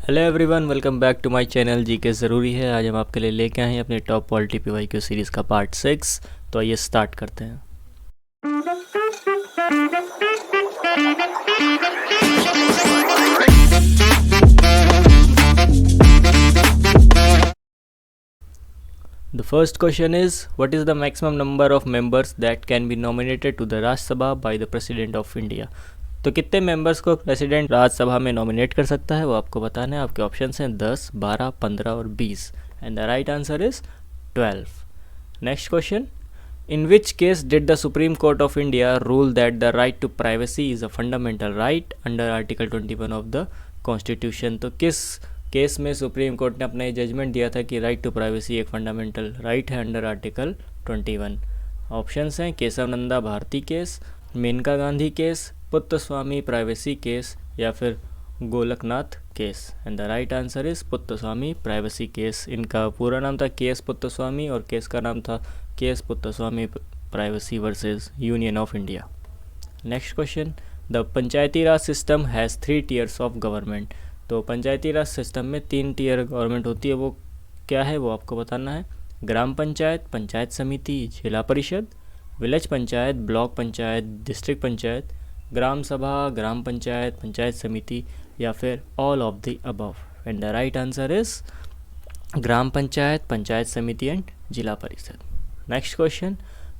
Hello everyone, welcome back to my channel GK ज़रूरी है। आज हम आपके लिए लेके आए हैं अपने टॉप पॉलिटी पीवाईक्यू सीरीज़ का पार्ट 6। तो आइए स्टार्ट करते हैं। The first question is, what is the maximum number of members that can be nominated to the Rajya Sabha by the President of India? तो कितने मेंबर्स को president Rajya Sabha में nominate कर सकता है वो आपको बताना है। आपके ऑप्शंस हैं 10, 12, 15 और 20 and the right answer is 12। Next question, in which case did the supreme court of India rule that the right to privacy is a fundamental right under article 21 of the constitution? तो किस case में supreme court ने अपना ये judgement दिया था कि right to privacy एक फंडामेंटल राइट है अंडर आर्टिकल 21? ऑप्शंस हैं Kesavananda Bharati case, Maneka Gandhi case, Puttaswamy privacy case या फिर Golaknath case. And the right answer is Puttaswamy privacy case. इनका पूरा नाम था केएस पुत्तस्वामी और केस का नाम था KS Puttaswamy privacy versus Union of India. Next question, the panchayati raj system has 3 tiers of government. तो पंचायती राज सिस्टम में 3 टियर गवर्नमेंट होती है, वो क्या है वो आपको बताना है। ग्राम panchayat, panchayat samiti, zila parishad, village panchayat, block panchayat, district panchayat, gram sabha, gram panchayat, panchayat samiti या फिर all of the above. And the right answer is gram panchayat, panchayat samiti and zila parishad. Next question,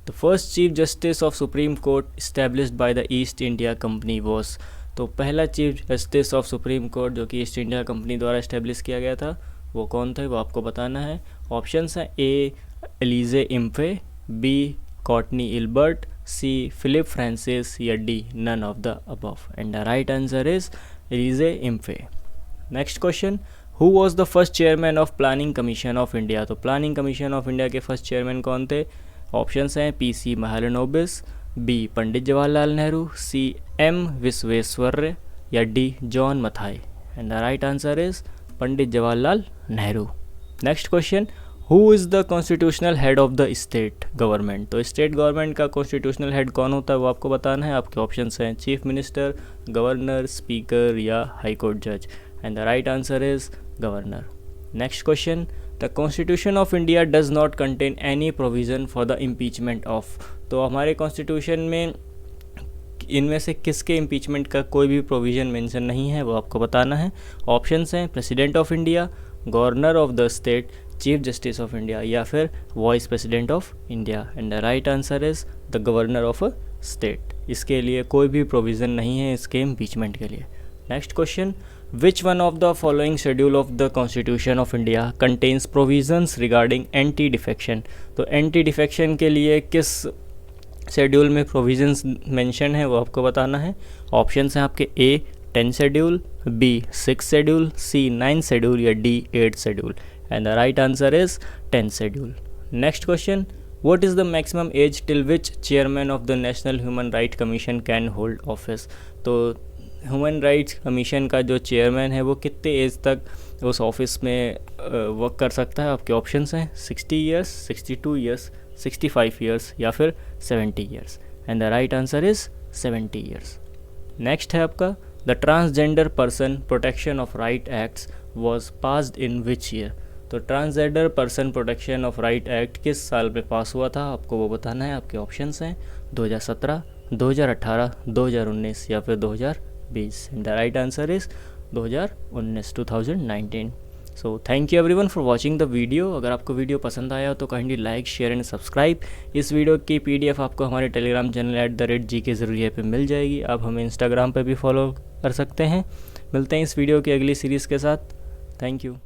the first chief justice of supreme court established by the East India Company was. तो पहला chief justice of supreme court जो कि East India Company द्वारा establish किया गया था वो कौन थे वो आपको बताना है। ऑप्शंस हैं A Elijah Impey, B Courtney Ilbert, C Philip Francis या D none of the above. And the right answer is Elijah Impey. Next question, who was the first chairman of planning commission of India. तो planning commission of India के first chairman कौन थे? Options हैं PC Mahalanobis, B Pandit Jawaharlal Nehru, C M Visvesvaraya या D John Mathai. And the right answer is Pandit Jawaharlal Nehru. Next question, who is the constitutional head of the state government. तो state government का constitutional head कौन होता है वो आपको बताना है। आपके ऑप्शंस हैं चीफ मिनिस्टर, गवर्नर, स्पीकर या हाई कोर्ट जज। And the right answer is governor. Next question, the constitution of India does not contain any provision for the impeachment of. तो हमारे कॉन्स्टिट्यूशन में इनमें से किसके इम्पीचमेंट का कोई भी प्रोविज़न मेंशन नहीं है वो आपको बताना है। ऑप्शंस हैं president of India, governor of the state, chief justice of India या फिर vice president of India. And the right answer is the governor of a state. इसके लिए कोई भी प्रोविज़न नहीं है इसके इम्पीचमेंट के लिए। Next question, which one of the following schedule of the constitution of India contains provisions regarding anti defection. तो एंटी डिफेक्शन के लिए किस शेड्यूल में प्रोविजंस मेंशन है वो आपको बताना है। ऑप्शंस हैं आपके ए 10 शेड्यूल, बी 6 शेड्यूल, सी 9 शेड्यूल या D 8 schedule. And the right answer is 10 schedule. Next question, what is the maximum age till which chairman of the national human right commission can hold office. तो human rights commission का जो chairman है वो कितने as तक उस office में work कर सकता है। आपके ऑप्शंस हैं 60 ईयर्स, 62 ईयर्स, 65 ईयर्स या फिर 70 years. And the right answer is 70 years. Next है आपका, the transgender person protection of right acts was passed in which year. तो transgender person protection of right act किस साल में पास हुआ था आपको वो बताना है। आपके ऑप्शंस हैं 2017, 2018, 2019 या फिर 2020। And the right answer is 2019। So thank you everyone for watching the video. अगर आपको वीडियो पसंद आया तो kindly like, share and subscribe. इस वीडियो की PDF आपको हमारे टेलीग्राम चैनल @GK ज़रूरी पे मिल जाएगी। आप हमें इंस्टाग्राम पे भी फॉलो कर सकते हैं। मिलते हैं इस वीडियो की अगली सीरीज़ के साथ। Thank you.